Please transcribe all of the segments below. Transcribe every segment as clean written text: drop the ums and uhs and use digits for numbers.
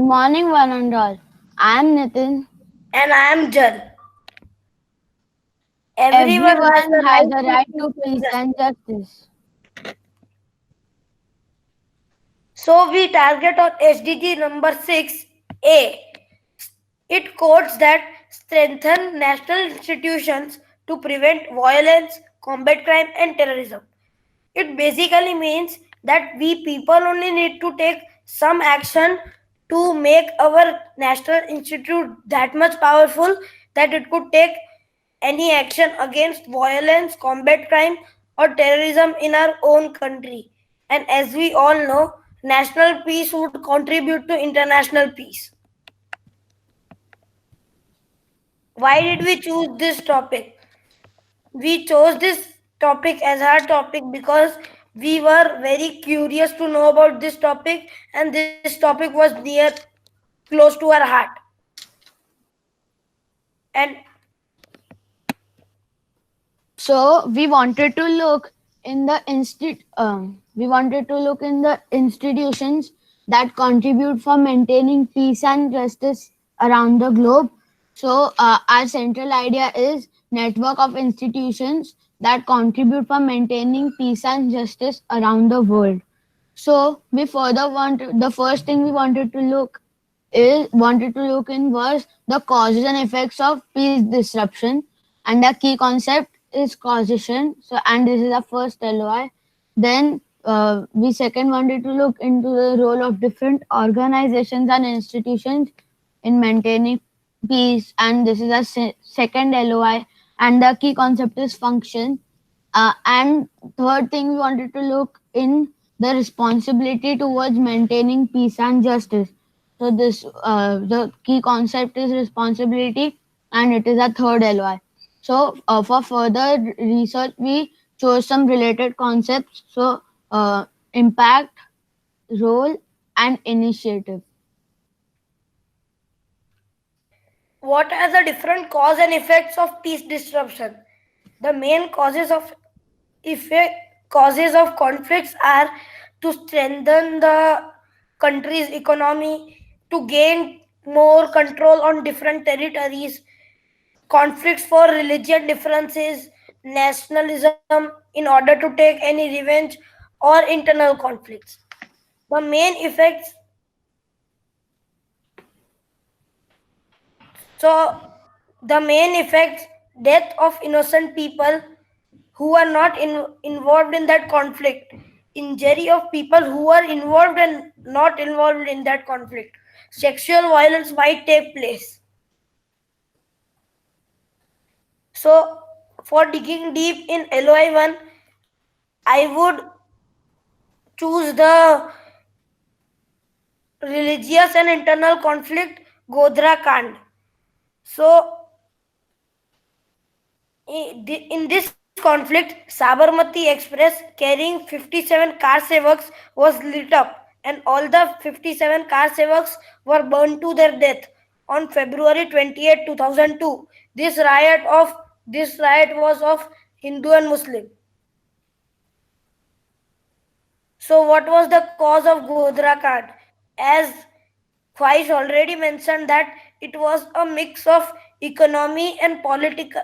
morning, one and all. I am Nitin. And I am Jal. Everyone has Everyone the has right a to right peace to and peace justice. and justice. So we target on SDG number 6A. It quotes that strengthen national institutions to prevent violence, combat crime and terrorism. It basically means that we people only need to take some action to make our national institute that much powerful that it could take any action against violence, combat crime, or terrorism in our own country. And as we all know, national peace would contribute to international peace. Why did we choose this topic? We chose this topic as our topic because we were very curious to know about this topic, and this topic was near close to our heart. And So we wanted to look in the institutions that contribute for maintaining peace and justice around the globe. So our central idea is network of institutions that contribute for maintaining peace and justice around the world. So we further the first thing we wanted to look in was the causes and effects of peace disruption, and the key concept is causation. So and this is the first LOI. Then we second wanted to look into the role of different organizations and institutions in maintaining peace, and this is a second LOI, and the key concept is function. And third thing we wanted to look in the responsibility towards maintaining peace and justice. So this the key concept is responsibility, and it is a third LOI. So for further research, we chose some related concepts. So impact, role, and initiative. what are the different cause and effects of peace disruption? The main effect, causes of conflicts are to strengthen the country's economy, to gain more control on different territories, conflicts for religion differences, nationalism in order to take any revenge, or internal conflicts. The main effects so the main effects death of innocent people who are not involved in that conflict, injury of people who are involved and not involved in that conflict, sexual violence might take place. So for digging deep in LOI 1, I would choose the religious and internal conflict Godhra Kand. So in this conflict, Sabarmati Express carrying 57 car sevaks was lit up, and all the 57 car sevaks were burned to their death on February 28, 2002. This riot was of Hindu and Muslim. So what was the cause of Godhra Kand? As Khwaish already mentioned that it was a mix of economy and political,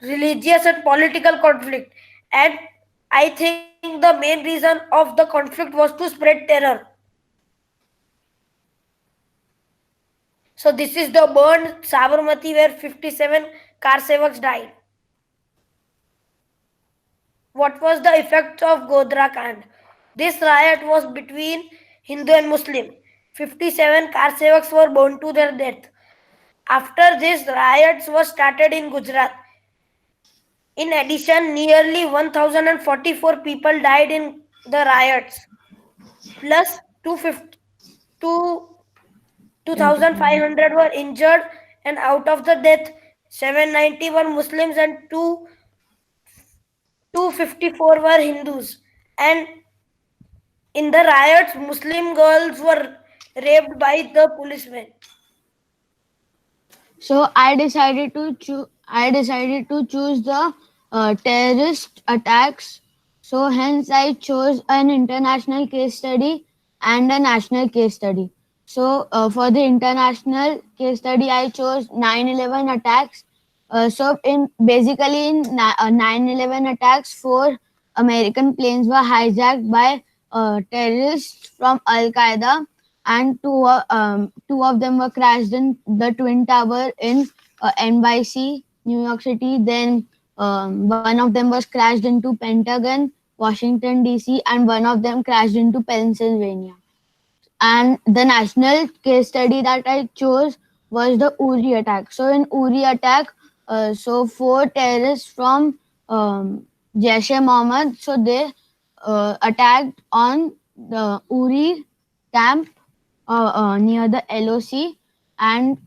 religious and political conflict. And I think the main reason of the conflict was to spread terror. So this is the burned Sabarmati where 57 car sevaks died. What was the effect of Godhra Kand? This riot was between Hindu and Muslim. 57 car sevaks were burned to their death. After this, riots were started in Gujarat. In addition, nearly 1044 people died in the riots, plus 2,500 were injured, and out of the death, 790 were Muslims and 254 were Hindus. And in the riots, Muslim girls were raped by the policemen. So I decided to choose the terrorist attacks. So hence I chose an international case study and a national case study. For the international case study, I chose 9/11 attacks. In 9/11 attacks, four American planes were hijacked by terrorists from Al Qaeda, and two of them were crashed in the Twin Tower in NYC, New York City. Then one of them was crashed into Pentagon, Washington D.C., and one of them crashed into Pennsylvania. And the national case study that I chose was the Uri attack. So in Uri attack, four terrorists from Jaish-e Mohammed, so they attacked on the Uri camp near the LOC, and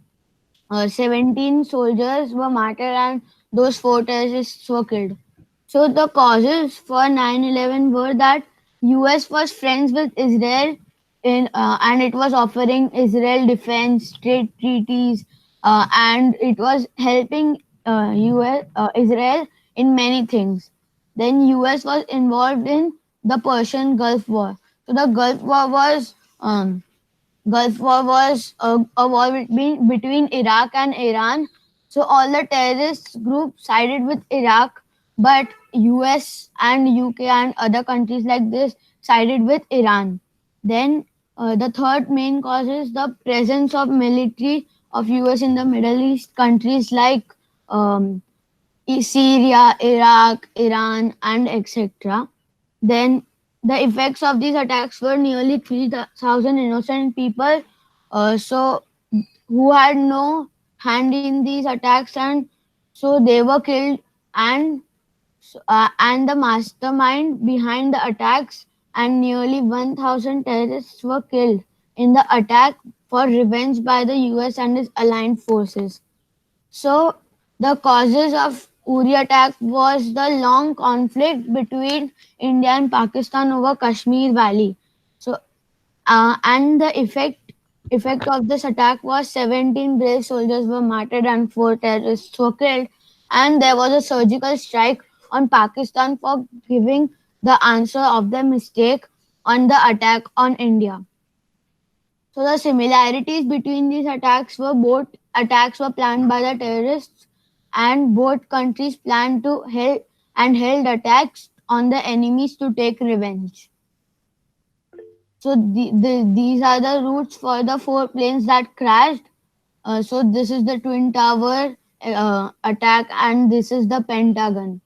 17 soldiers were martyred and those four terrorists were killed. So the causes for 9/11 were that US was friends with Israel and it was offering Israel defense trade treaties, and it was helping Israel in many things. Then US was involved in the Persian Gulf War. So the Gulf War was a war between Iraq and Iran. So all the terrorist groups sided with Iraq, but US and UK and other countries like this sided with Iran. Then the third main cause is the presence of military of US in the Middle East countries like um, Syria, Iraq, Iran, and etc. Then the effects of these attacks were nearly 3,000 innocent people, so who had no hand in these attacks, and so they were killed, and the mastermind behind the attacks and nearly 1,000 terrorists were killed in the attack for revenge by the US and its aligned forces. So the causes of Uri attack was the long conflict between India and Pakistan over Kashmir Valley. So and the effect of this attack was 17 brave soldiers were martyred and four terrorists were killed. And there was a surgical strike on Pakistan for giving the answer of their mistake on the attack on India. So the similarities between these attacks were both attacks were planned by the terrorists and both countries planned to held attacks on the enemies to take revenge. So these are the routes for the four planes that crashed. So this is the Twin Tower attack and this is the Pentagon.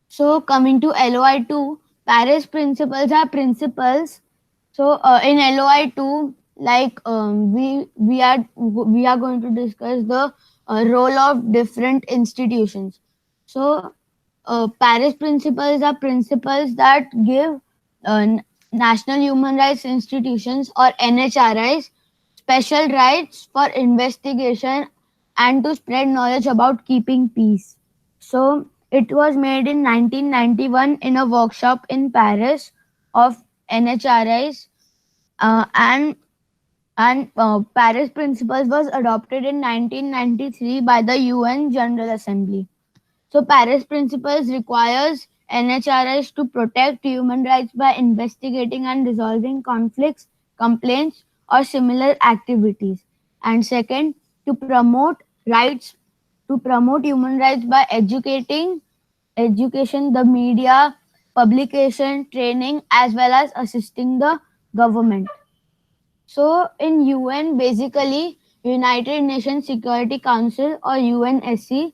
So coming to LOI2, Paris principles are principles. So in LOI2, like we are going to discuss the role of different institutions. So Paris principles are principles that give national human rights institutions or NHRIs special rights for investigation and to spread knowledge about keeping peace. So it was made in 1991 in a workshop in Paris of NHRIs, and Paris Principles was adopted in 1993 by the UN General Assembly. So Paris Principles requires NHRIs to protect human rights by investigating and resolving conflicts, complaints, or similar activities. And second, to promote rights, to promote human rights by education, the media, publication, training, as well as assisting the government. So in UN, basically United Nations Security Council or UNSC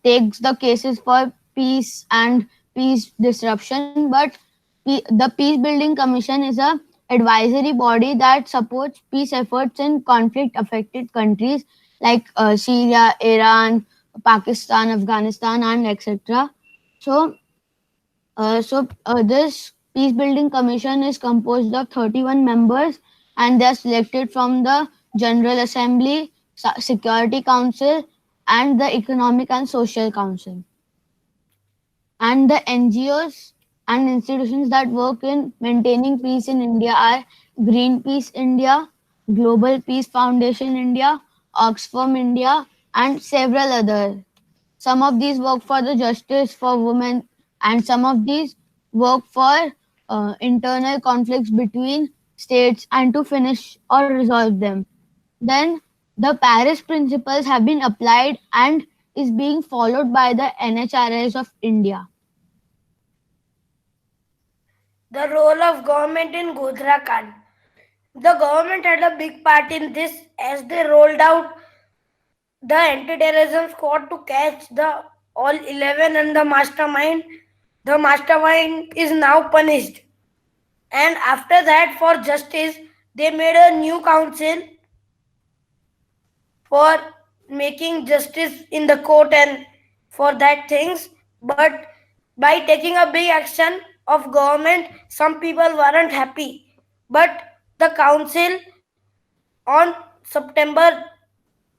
takes the cases for peace and peace disruption, but the Peace Building Commission is a advisory body that supports peace efforts in conflict affected countries like Syria, Iran, Pakistan, Afghanistan, and etc. So this Peace Building Commission is composed of 31 members and they are selected from the General Assembly, Security Council, and the Economic and Social Council. And the NGOs and institutions that work in maintaining peace in India are Greenpeace India, Global Peace Foundation India, Oxfam India, and several others. Some of these work for the justice for women, and some of these work for internal conflicts between states and to finish or resolve them. Then the Paris principles have been applied and is being followed by the NHRIs of India. The role of government in Godhra Kand. The government had a big part in this as they rolled out the anti-terrorism squad to catch the all 11 and the mastermind. The mastermind is now punished. And after that, for justice, they made a new council for making justice in the court and for that things. But by taking a big action of government, some people weren't happy. But the council on September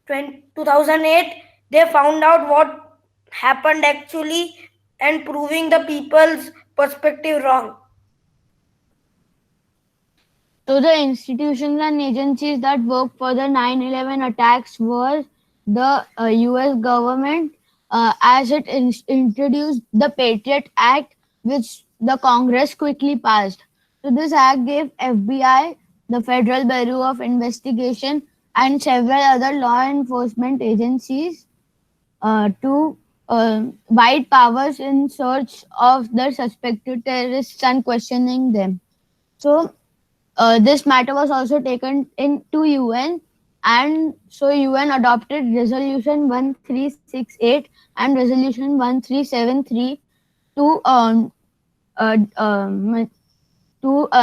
2008, they found out what happened actually and proving the people's perspective wrong. So the institutions and agencies that worked for the 9/11 attacks were the US government as it introduced the Patriot Act, which the Congress quickly passed. So this act gave FBI, the Federal Bureau of Investigation, and several other law enforcement agencies to wide powers in search of the suspected terrorists and questioning them. So this matter was also taken into UN, and so UN adopted Resolution 1368 and Resolution 1373 to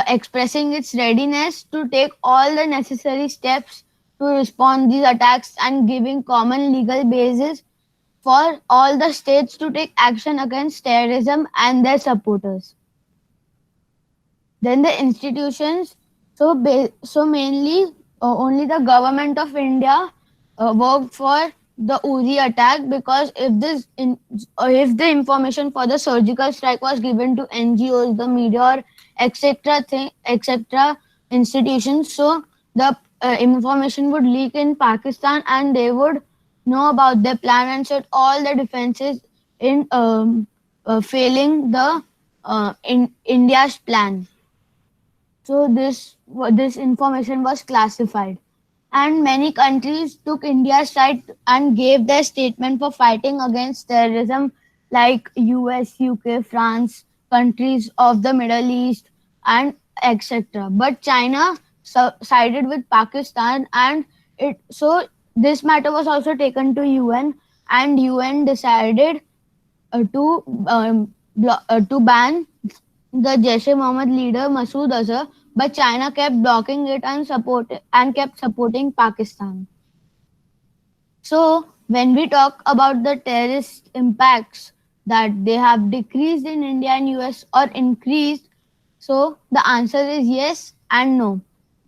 expressing its readiness to take all the necessary steps to respond these attacks and giving common legal basis for all the states to take action against terrorism and their supporters. Then the institutions, so mainly only the government of India worked for the Uri attack, because if the information for the surgical strike was given to NGOs, the media, or etc. institutions, so the information would leak in Pakistan and they would know about their plan and set all the defenses in failing the in India's plan. So this information was classified, and many countries took India's side and gave their statement for fighting against terrorism, like US, UK, France, countries of the Middle East, and etc. But China sided with Pakistan, and this matter was also taken to UN, and UN decided to ban the Jaish-e-Mohammed leader Masood Azhar, but China kept blocking it and kept supporting Pakistan. So when we talk about the terrorist impacts, that they have decreased in India and US or increased, so the answer is yes and no.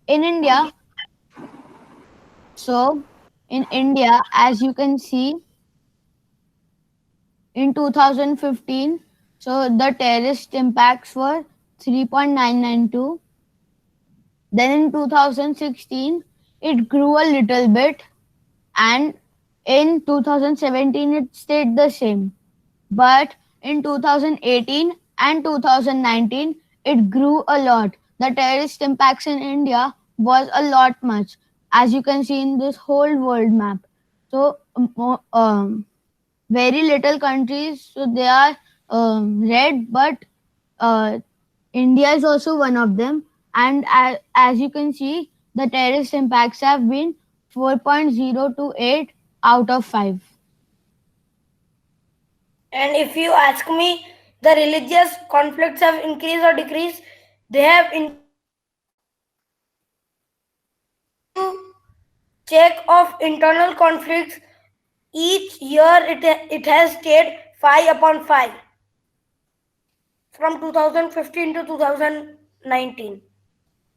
In India, as you can see, in 2015, so the terrorist impacts were 3.992. Then in 2016, it grew a little bit, and in 2017, it stayed the same. But in 2018 and 2019, it grew a lot. The terrorist impacts in India was a lot much, as you can see in this whole world map. So very little countries, so they are red, but India is also one of them. And as you can see, the terrorist impacts have been 4.028 out of 5. And if you ask me, the religious conflicts have increased or decreased, they have increased. Check of internal conflicts, each year it has stayed 5 upon 5 from 2015 to 2019.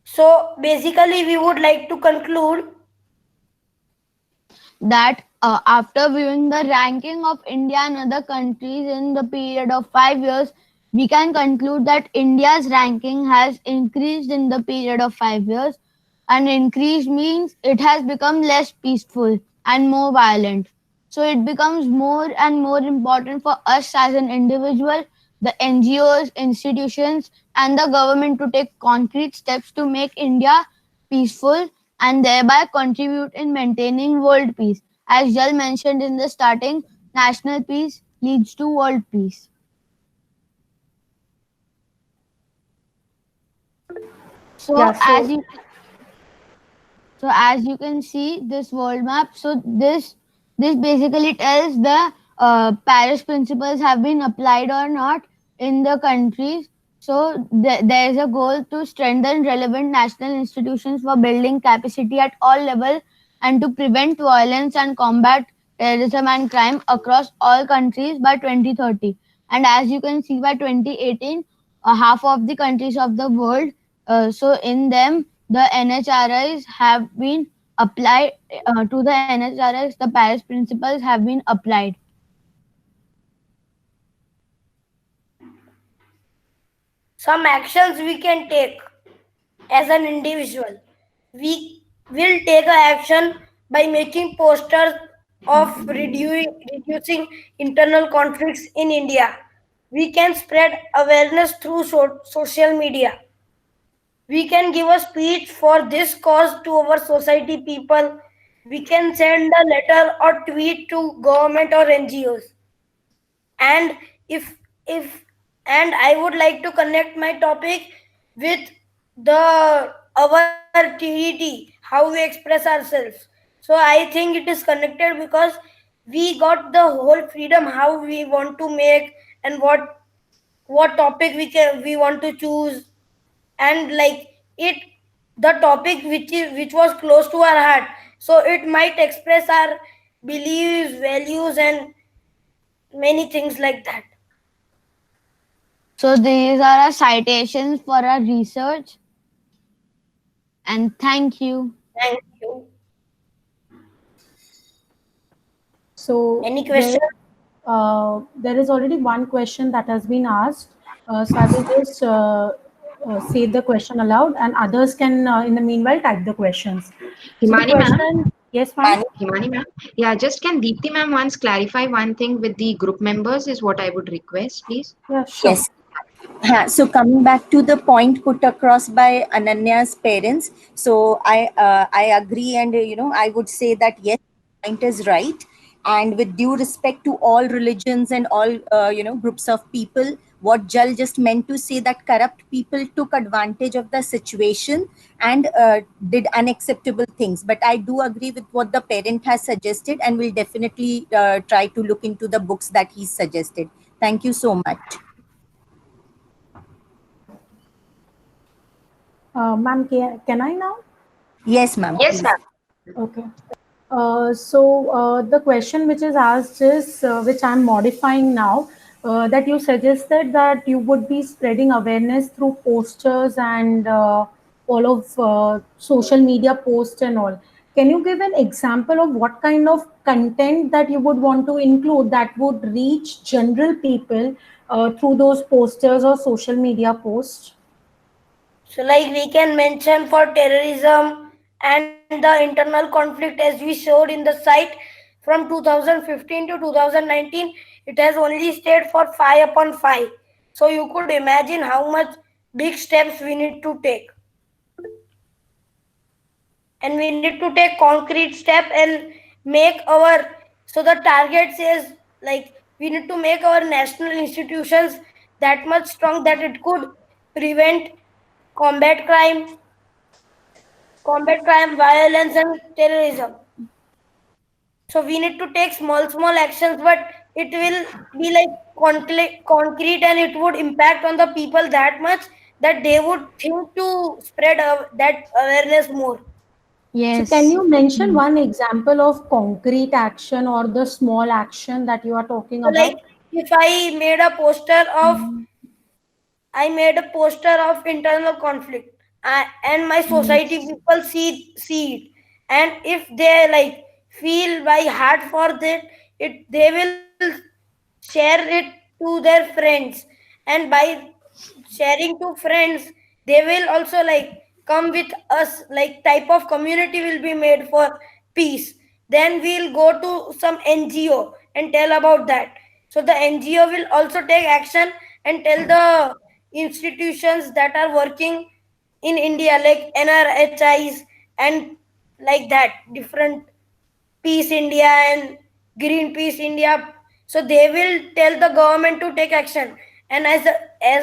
So basically we would like to conclude that after viewing the ranking of India and other countries in the period of 5 years, we can conclude that India's ranking has increased in the period of 5 years. And increased means it has become less peaceful and more violent. So it becomes more and more important for us as an individual, the NGOs, institutions, and the government to take concrete steps to make India peaceful and thereby contribute in maintaining world peace. As Jal mentioned in the starting, national peace leads to world peace. So Yeah, so as you can see this world map, so this basically tells the Paris principles have been applied or not in the countries. So there is a goal to strengthen relevant national institutions for building capacity at all levels and to prevent violence and combat terrorism and crime across all countries by 2030. And as you can see by 2018, half of the countries of the world, so in them the NHRIs have been applied to the NHRIs. The Paris principles have been applied. some actions we can take as an individual. We will take a action by making posters of reducing internal conflicts in India. We can spread awareness through social media. We can give a speech for this cause to our society people. We can send a letter or tweet to government or NGOs. And if and I would like to connect my topic with the our TET, how we express ourselves. So I think it is connected because we got the whole freedom how we want to make and what topic we want to choose, and like it the topic which was close to our heart, so it might express our beliefs, values, and many things like that. So these are our citations for our research, and thank you. Thank you. So Any question? there is already one question that has been asked. So I will just say the question aloud, and others can, in the meanwhile, type the questions. So the Himani ma'am, question, yes, ma'am. Himani ma'am. Yeah, just can Deepti ma'am once clarify one thing with the group members is what I would request, please. Yeah, sure. Yes. So coming back to the point put across by Ananya's parents, so I agree, and I would say that yes, point is right, and with due respect to all religions and all groups of people, what Jal just meant to say that corrupt people took advantage of the situation and did unacceptable things. But I do agree with what the parent has suggested, and will definitely try to look into the books that he suggested. Thank you so much. Ma'am, can I now? Yes, ma'am. Yes, Please. ma'am. Okay. So the question which is asked is, which I'm modifying now, that you suggested that you would be spreading awareness through posters and all of social media posts and all. Can you give an example of what kind of content that you would want to include that would reach general people through those posters or social media posts? So like we can mention for terrorism and the internal conflict as we showed in the site from 2015 to 2019, it has only stayed for 5 upon 5. So you could imagine how much big steps we need to take. And we need to take concrete step and make our, so the target says like we need to make our national institutions that much strong that it could prevent combat crime, violence, and terrorism. So we need to take small actions, but it will be like concrete, and it would impact on the people that much that they would think to spread that awareness more. So can Yes. you mention one example of concrete action or the small action that you are talking So like about? if I made a poster of internal conflict, and my society Yes. people see it, and if they like feel by heart for that, it they will share it to their friends, and by sharing to friends, they will also like come with us, like type of community will be made for peace. Then we'll go to some NGO and tell about that, so the NGO will also take action and tell the institutions that are working in India, like NRHIs and like that, different Peace India and Greenpeace India. So they will tell the government to take action. And as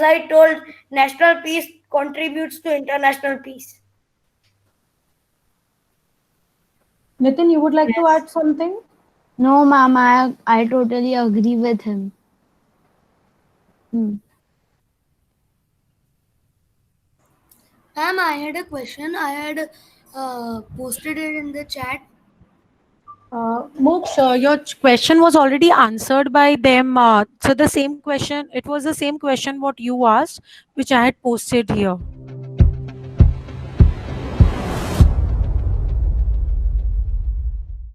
I told, national peace contributes to international peace. Nitin, you would like to add something? No, ma'am, I totally agree with him. Hmm. Ma'am, I had a question. I had posted it in the chat. Moksh, your question was already answered by them. So the same question, it was the same question what you asked, which I had posted here.